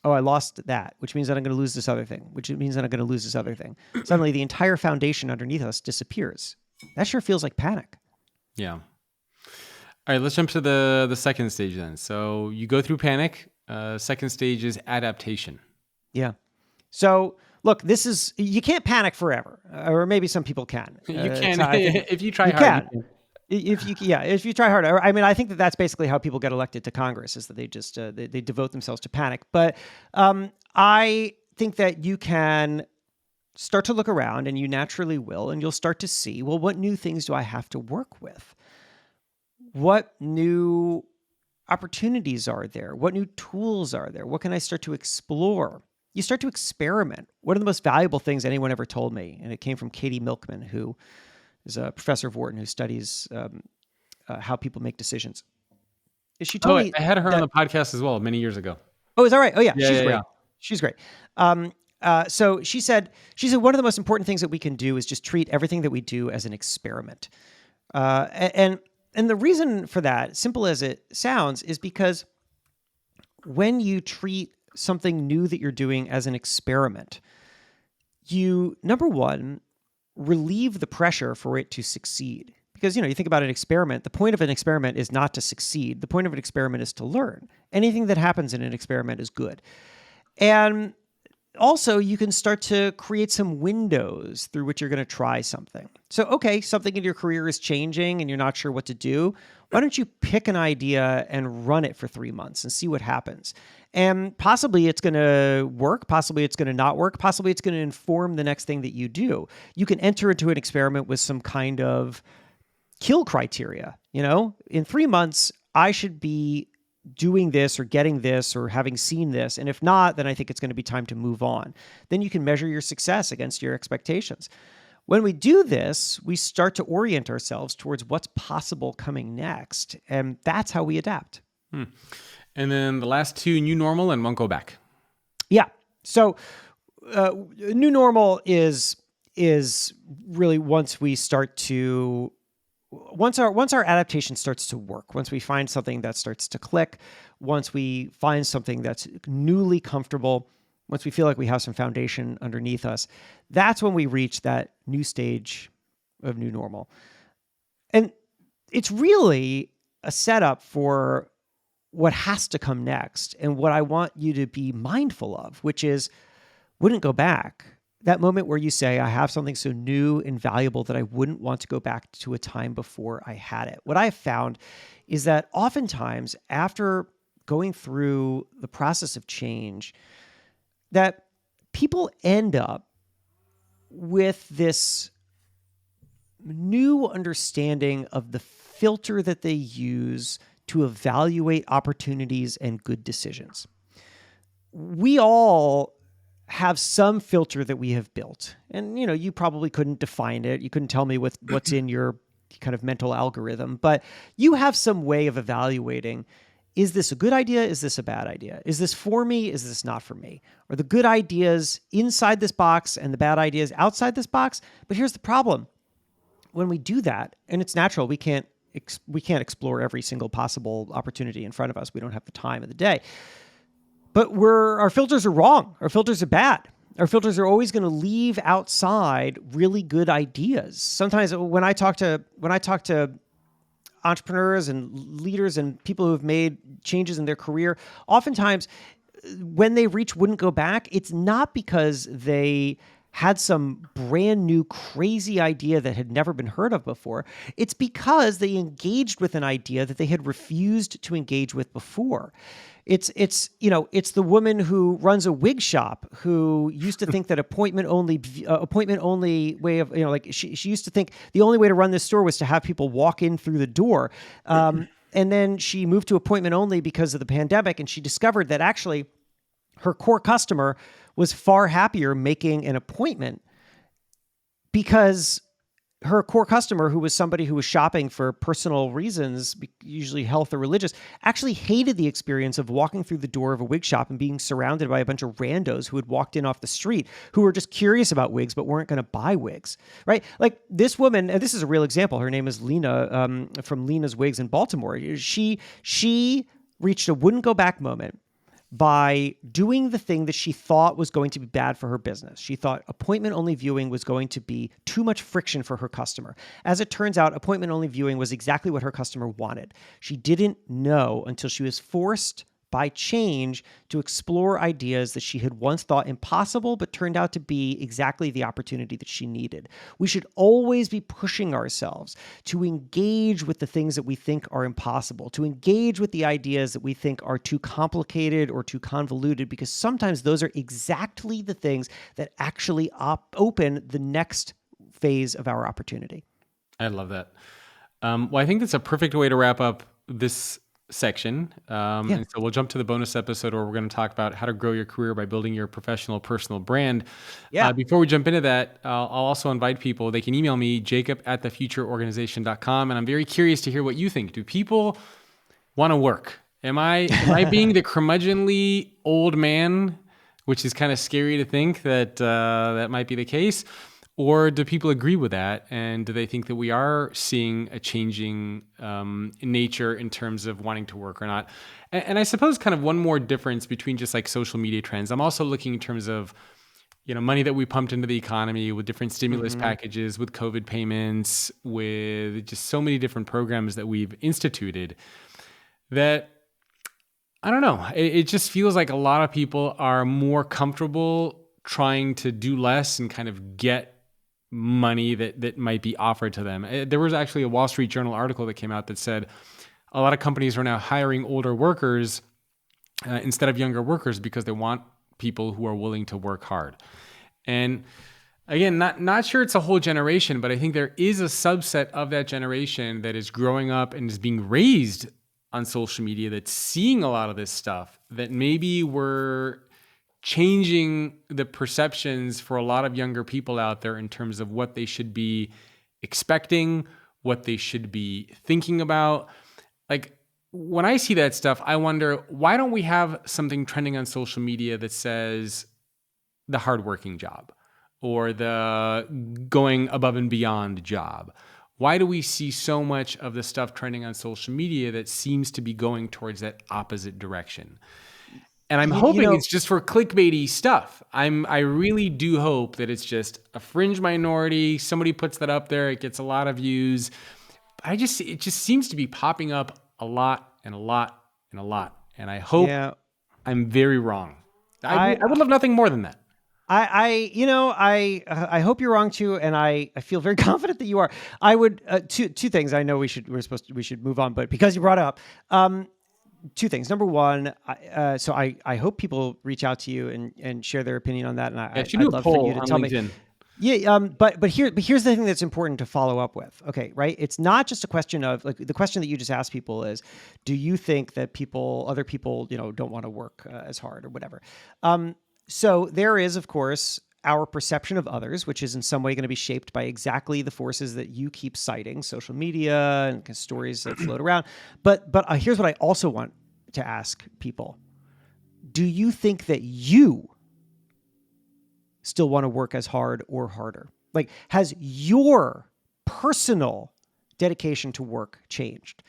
Oh, I lost that, which means that I'm going to lose this other thing, which means that I'm going to lose this other thing. Suddenly, the entire foundation underneath us disappears. That sure feels like panic.
Yeah. All right, let's jump to the second stage then. So you go through panic. Second stage is adaptation.
Yeah. So look, you can't panic forever, or maybe some people can.
You can if you try hard.
Can.
You can.
If you try hard. I mean, I think that's basically how people get elected to Congress, is that they just they devote themselves to panic. But I think that you can start to look around, and you naturally will, and you'll start to see, well, what new things do I have to work with? What new opportunities are there? What new tools are there? What can I start to explore? You start to experiment. One of the most valuable things anyone ever told me, and it came from Katie Milkman, who is a professor of Wharton who studies how people make decisions. She told me
I had her on the podcast as well many years ago.
Oh, is that right? Oh, yeah.
Yeah,
She's
yeah,
great.
yeah.
She's great. So she said one of the most important things that we can do is just treat everything that we do as an experiment. And the reason for that, simple as it sounds, is because when you treat something new that you're doing as an experiment, you, number one, relieve the pressure for it to succeed. Because, you think about an experiment, the point of an experiment is not to succeed. The point of an experiment is to learn. Anything that happens in an experiment is good. And also, you can start to create some windows through which you're going to try something. So, okay, something in your career is changing and you're not sure what to do. Why don't you pick an idea and run it for 3 months and see what happens? And possibly it's going to work. Possibly it's going to not work. Possibly it's going to inform the next thing that you do. You can enter into an experiment with some kind of kill criteria. In 3 months, I should be doing this or getting this or having seen this. And if not, then I think it's going to be time to move on. Then you can measure your success against your expectations. When we do this, we start to orient ourselves towards what's possible coming next. And that's how we adapt.
And then the last two, new normal and won't go back.
Yeah. So new normal is really once our adaptation starts to work, once we find something that starts to click, once we find something that's newly comfortable, once we feel like we have some foundation underneath us, that's when we reach that new stage of new normal. And it's really a setup for what has to come next and what I want you to be mindful of, which is wouldn't go back. That moment where you say, I have something so new and valuable that I wouldn't want to go back to a time before I had it. What I have found is that oftentimes after going through the process of change, that people end up with this new understanding of the filter that they use to evaluate opportunities and good decisions. We all have some filter that we have built. And, you probably couldn't define it. You couldn't tell me what's in your kind of mental algorithm, but you have some way of evaluating, is this a good idea? Is this a bad idea? Is this for me? Is this not for me? Are the good ideas inside this box and the bad ideas outside this box? But here's the problem. When we do that, and it's natural, we can't explore every single possible opportunity in front of us. We don't have the time of the day. But our filters are wrong. Our filters are bad. Our filters are always going to leave outside really good ideas. Sometimes when I talk to entrepreneurs and leaders and people who have made changes in their career, oftentimes when they reach wouldn't go back, it's not because they had some brand new crazy idea that had never been heard of before. It's because they engaged with an idea that they had refused to engage with before. It's the woman who runs a wig shop who used to think that appointment only way of, she used to think the only way to run this store was to have people walk in through the door. And then she moved to appointment only because of the pandemic. And she discovered that actually her core customer was far happier making an appointment because her core customer, who was somebody who was shopping for personal reasons, usually health or religious, actually hated the experience of walking through the door of a wig shop and being surrounded by a bunch of randos who had walked in off the street who were just curious about wigs but weren't going to buy wigs, right? Like this woman, and this is a real example. Her name is Lena, from Lena's Wigs in Baltimore. She reached a wouldn't go back moment by doing the thing that she thought was going to be bad for her business. She thought appointment-only viewing was going to be too much friction for her customer. As it turns out, appointment-only viewing was exactly what her customer wanted. She didn't know until she was forced by change to explore ideas that she had once thought impossible, but turned out to be exactly the opportunity that she needed. We should always be pushing ourselves to engage with the things that we think are impossible, to engage with the ideas that we think are too complicated or too convoluted, because sometimes those are exactly the things that actually open the next phase of our opportunity.
I love that. Well, I think that's a perfect way to wrap up this section. And so we'll jump to the bonus episode where we're going to talk about how to grow your career by building your professional personal brand. Before we jump into that, I'll also invite people. They can email me, jacob@thefutureorganization.com. And I'm very curious to hear what you think. Do people want to work? Am I being the curmudgeonly old man, which is kind of scary to think that that might be the case? Or do people agree with that? And do they think that we are seeing a changing nature in terms of wanting to work or not? And I suppose kind of one more difference between just like social media trends. I'm also looking in terms of, money that we pumped into the economy with different stimulus packages, with COVID payments, with just so many different programs that we've instituted that, I don't know, it just feels like a lot of people are more comfortable trying to do less and kind of get money that might be offered to them. There was actually a Wall Street Journal article that came out that said a lot of companies are now hiring older workers instead of younger workers because they want people who are willing to work hard. And again, not sure it's a whole generation, but I think there is a subset of that generation that is growing up and is being raised on social media that's seeing a lot of this stuff that maybe we're changing the perceptions for a lot of younger people out there in terms of what they should be expecting, what they should be thinking about. Like when I see that stuff, I wonder, why don't we have something trending on social media that says the hardworking job or the going above and beyond job? Why do we see so much of the stuff trending on social media that seems to be going towards that opposite direction? And I'm hoping it's just for clickbaity stuff. I really do hope that it's just a fringe minority. Somebody puts that up there, it gets a lot of views. It just seems to be popping up a lot and a lot and a lot. And I hope I'm very wrong. I would love nothing more than that.
I hope you're wrong too, and I feel very confident that you are. I would two things. I know we should move on, but because you brought it up, two things. Number one, so I hope people reach out to you and share their opinion on that. And I'd love for you to tell
LinkedIn.
me. Yeah. But here's the thing that's important to follow up with. Okay. Right. It's not just a question of like the question that you just asked people is, do you think that other people, don't want to work as hard or whatever? So there is, of course, our perception of others, which is in some way going to be shaped by exactly the forces that you keep citing, social media and stories that float around. But here's what I also want to ask people. Do you think that you still want to work as hard or harder? Like, has your personal dedication to work changed?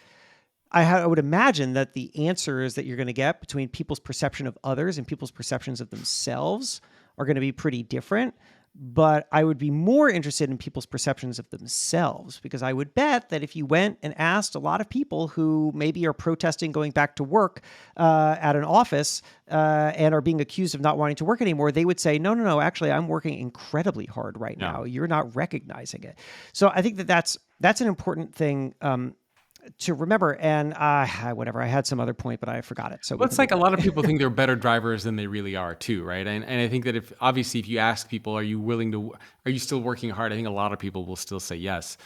I would imagine that the answers that you're going to get between people's perception of others and people's perceptions of themselves are going to be pretty different, but I would be more interested in people's perceptions of themselves, because I would bet that if you went and asked a lot of people who maybe are protesting going back to work at an office and are being accused of not wanting to work anymore, they would say, no, actually, I'm working incredibly hard right now. You're not recognizing it. So I think that's an important thing to remember. And whatever, I had some other point, but I forgot it. So
it's like a lot of people think they're better drivers than they really are too, right? And I think that if you ask people, are you still working hard? I think a lot of people will still say yes.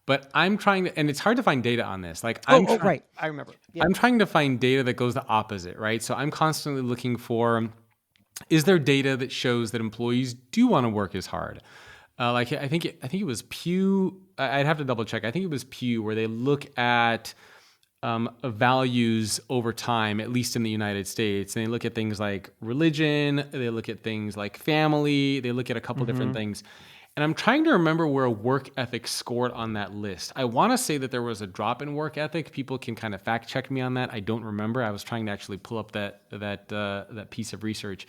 But I'm trying to, and it's hard to find data on this. Like
right, I remember. Yeah.
I'm trying to find data that goes the opposite, right? So I'm constantly looking for, is there data that shows that employees do want to work as hard? Like I think it was Pew. I'd have to double check. I think it was Pew where they look at values over time, at least in the United States. And they look at things like religion. They look at things like family. They look at a couple different things. And I'm trying to remember where work ethic scored on that list. I want to say that there was a drop in work ethic. People can kind of fact check me on that. I don't remember. I was trying to actually pull up that piece of research.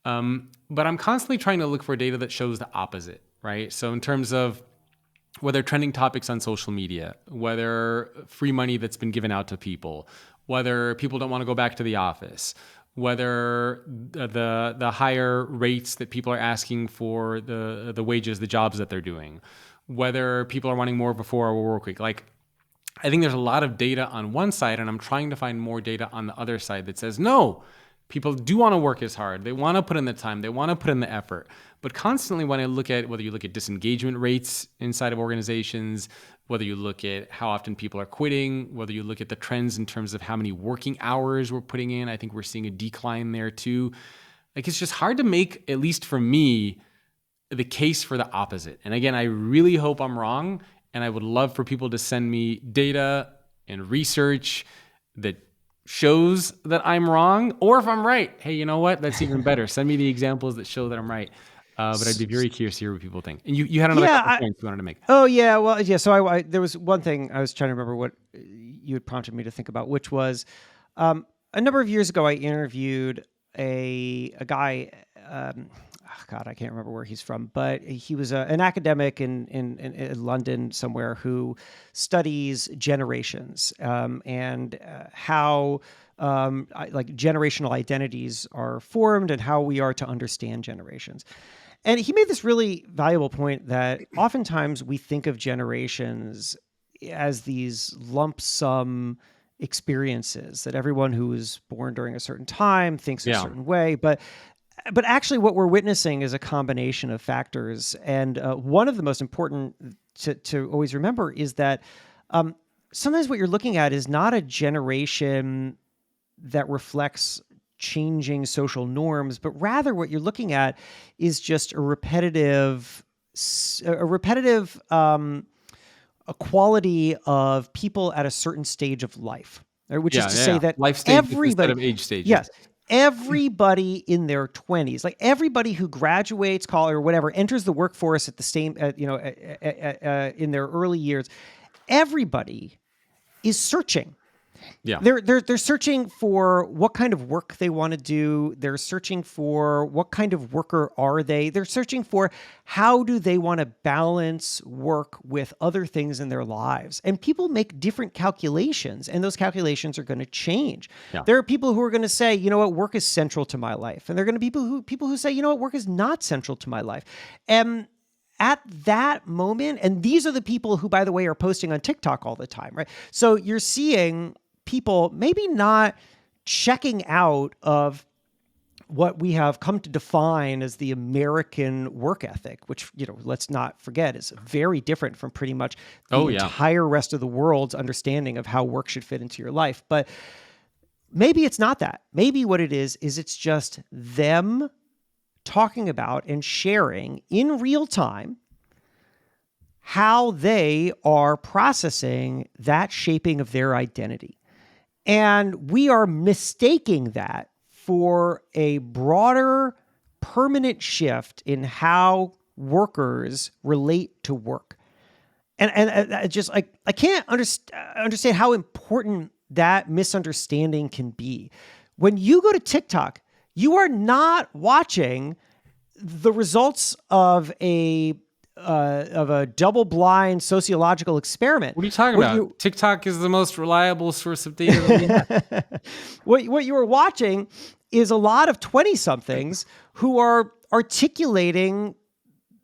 But I'm constantly trying to look for data that shows the opposite, right? So in terms of whether trending topics on social media, whether free money that's been given out to people, whether people don't want to go back to the office, whether the higher rates that people are asking for the wages, the jobs that they're doing, whether people are wanting more of a 4-hour work week. Like, I think there's a lot of data on one side, and I'm trying to find more data on the other side that says, no, people do want to work as hard. They want to put in the time. They want to put in the effort. But constantly when I look at whether you look at disengagement rates inside of organizations, whether you look at how often people are quitting, whether you look at the trends in terms of how many working hours we're putting in, I think we're seeing a decline there too. Like, it's just hard to make, at least for me, the case for the opposite. And again, I really hope I'm wrong. And I would love for people to send me data and research that shows that I'm wrong, or if I'm right, hey, you know what? That's even better. Send me the examples that show that I'm right. But I'd be very curious to hear what people think. And you had another couple points you wanted to make.
Oh yeah, well yeah. So I there was one thing I was trying to remember what you had prompted me to think about, which was a number of years ago I interviewed a guy. God, I can't remember where he's from, but he was an academic in London somewhere who studies generations and how like generational identities are formed and how we are to understand generations. And he made this really valuable point that oftentimes we think of generations as these lump sum experiences that everyone who was born during a certain time thinks a certain way, but actually what we're witnessing is a combination of factors. And one of the most important to always remember is that sometimes what you're looking at is not a generation that reflects changing social norms, but rather what you're looking at is just a repetitive a quality of people at a certain stage of life, which is to say that
life stages instead of age stages.
Yes. Everybody in their 20s, like everybody who graduates college or whatever, enters the workforce at the same, in their early years, everybody is searching.
Yeah.
They're searching for what kind of work they want to do. They're searching for what kind of worker are they. They're searching for how do they want to balance work with other things in their lives. And people make different calculations, and those calculations are going to change. Yeah. There are people who are going to say, you know what, work is central to my life. And there are going to be people who say, you know what, work is not central to my life. And at that moment, and these are the people who, by the way, are posting on TikTok all the time, right? So you're seeing people maybe not checking out of what we have come to define as the American work ethic, which, you know, let's not forget is very different from pretty much the entire rest of the world's understanding of how work should fit into your life. But maybe it's not that. Maybe what it is it's just them talking about and sharing in real time how they are processing that shaping of their identity. And we are mistaking that for a broader, permanent shift in how workers relate to work. And just like, I can't understand how important that misunderstanding can be. When you go to TikTok, you are not watching the results of a double-blind sociological experiment.
What are you talking about? TikTok is the most reliable source of data that we have.
What you are watching is a lot of 20-somethings who are articulating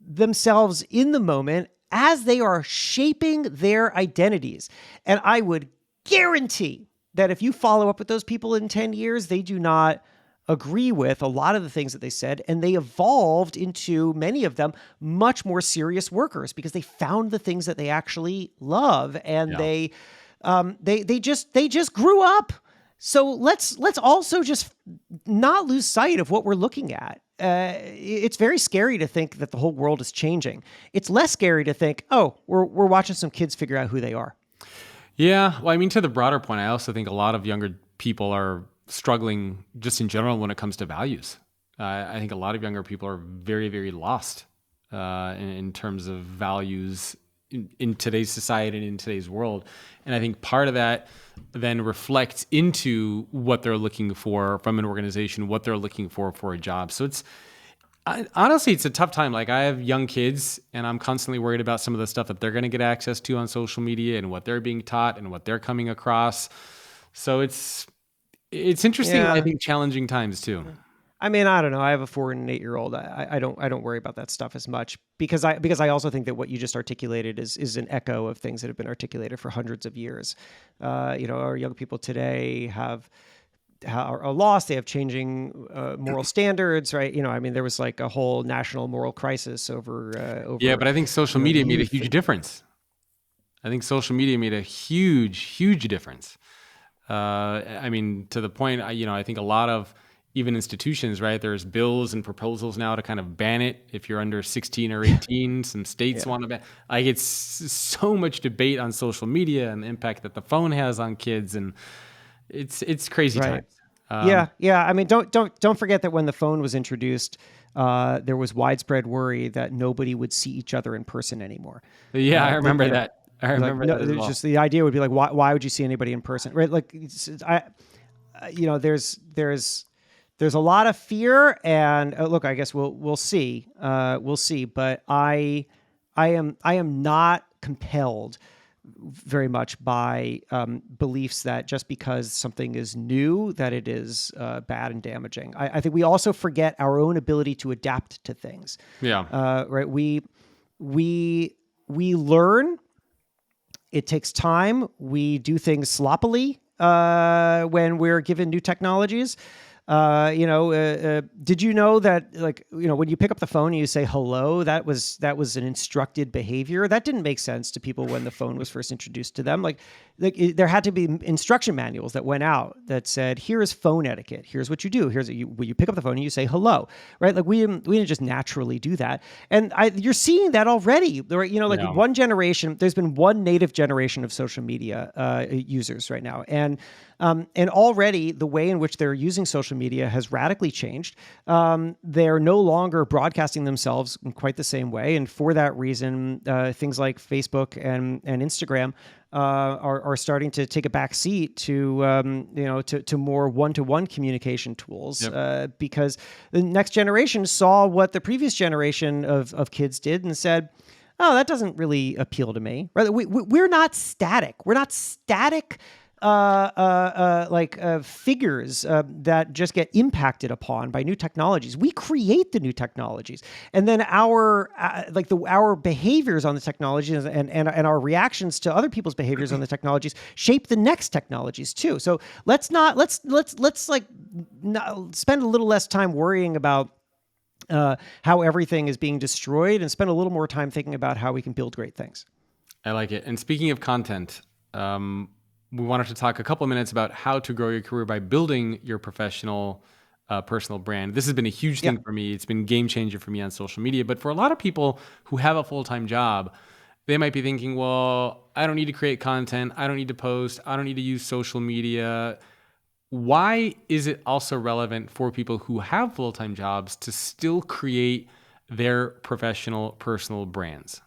themselves in the moment as they are shaping their identities. And I would guarantee that if you follow up with those people in 10 years, they do not agree with a lot of the things that they said, and they evolved into, many of them, much more serious workers because they found the things that they actually love, and they just grew up. So let's also just not lose sight of what we're looking at. it's very scary to think that the whole world is changing. It's less scary to think, oh, we're watching some kids figure out who they are.
Yeah. Well, I mean, to the broader point, I also think a lot of younger people are struggling just in general when it comes to values. I think a lot of younger people are very, very lost in terms of values in today's society and in today's world. And I think part of that then reflects into what they're looking for from an organization, what they're looking for a job. So honestly, it's a tough time. Like, I have young kids and I'm constantly worried about some of the stuff that they're going to get access to on social media and what they're being taught and what they're coming across. So it's interesting.
Yeah.
I think challenging times too.
I mean, I don't know. I have a 4 and an 8-year-old. I don't worry about that stuff as much because I also think that what you just articulated is an echo of things that have been articulated for hundreds of years. Our young people today are lost. They have changing moral standards, right? I mean, there was like a whole national moral crisis over.
Yeah, but I think social media made a huge difference. I think social media made a huge difference. I mean, to the point, I think a lot of even institutions, right? There's bills and proposals now to kind of ban it if you're under 16 or 18. Some states want to ban. Like, it's so much debate on social media and the impact that the phone has on kids, and it's crazy times.
Yeah. I mean, don't forget that when the phone was introduced, there was widespread worry that nobody would see each other in person anymore.
Yeah, I remember that. I remember that as well.
Just the idea would be like, why would you see anybody in person, right? Like, there's a lot of fear, and look, I guess we'll see, but I am not compelled very much by beliefs that just because something is new, that it is bad and damaging. I think we also forget our own ability to adapt to things.
Yeah.
Right. We learn. It takes time. We do things sloppily when we're given new technologies. Did you know that, like, when you pick up the phone and you say hello, that was an instructed behavior? That didn't make sense to people when the phone was first introduced to them. Like there had to be instruction manuals that went out that said, here is phone etiquette. Here's what you do. When you pick up the phone and you say hello, right? Like we didn't just naturally do that. And you're seeing that already, right? One generation, there's been one native generation of social media users right now. And already the way in which they're using social media has radically changed. They're no longer broadcasting themselves in quite the same way. And for that reason, things like Facebook and Instagram are starting to take a back seat to more one-to-one communication tools. Yep. Because the next generation saw what the previous generation of kids did and said, oh, that doesn't really appeal to me. Right? We're not static. We're not static figures that just get impacted upon by new technologies. We create the new technologies, and then our behaviors on the technologies and our reactions to other people's behaviors on the technologies shape the next technologies too. So let's spend a little less time worrying about how everything is being destroyed and spend a little more time thinking about how we can build great things.
I like it. And speaking of content, we wanted to talk a couple of minutes about how to grow your career by building your professional, personal brand. This has been a huge thing for me. It's been a game changer for me on social media. But for a lot of people who have a full-time job, they might be thinking, well, I don't need to create content. I don't need to post. I don't need to use social media. Why is it also relevant for people who have full-time jobs to still create their professional, personal brands?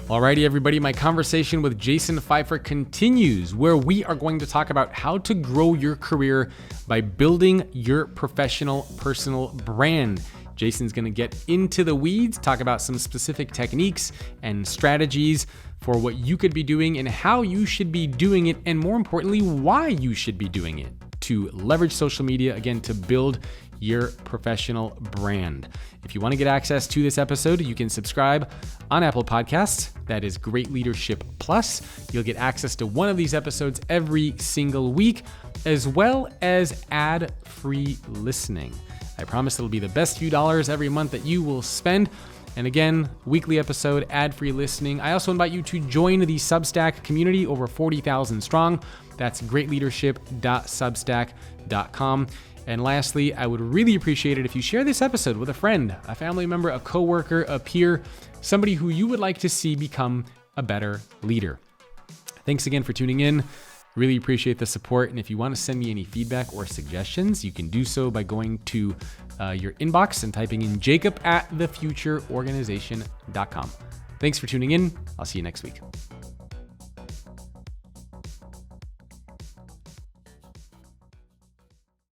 Alrighty, everybody, my conversation with Jason Feifer continues, where we are going to talk about how to grow your career by building your professional, personal brand. Jason's going to get into the weeds, talk about some specific techniques and strategies for what you could be doing and how you should be doing it, and more importantly, why you should be doing it to leverage social media, again, to build your professional brand. If you want to get access to this episode, you can subscribe on Apple Podcasts. That is Great Leadership Plus. You'll get access to one of these episodes every single week, as well as ad-free listening. I promise it'll be the best few dollars every month that you will spend. And again, weekly episode, ad-free listening. I also invite you to join the Substack community, over 40,000 strong. That's greatleadership.substack.com. And lastly, I would really appreciate it if you share this episode with a friend, a family member, a coworker, a peer, somebody who you would like to see become a better leader. Thanks again for tuning in. Really appreciate the support. And if you want to send me any feedback or suggestions, you can do so by going to your inbox and typing in jacob@thefutureorganization.com. Thanks for tuning in. I'll see you next week.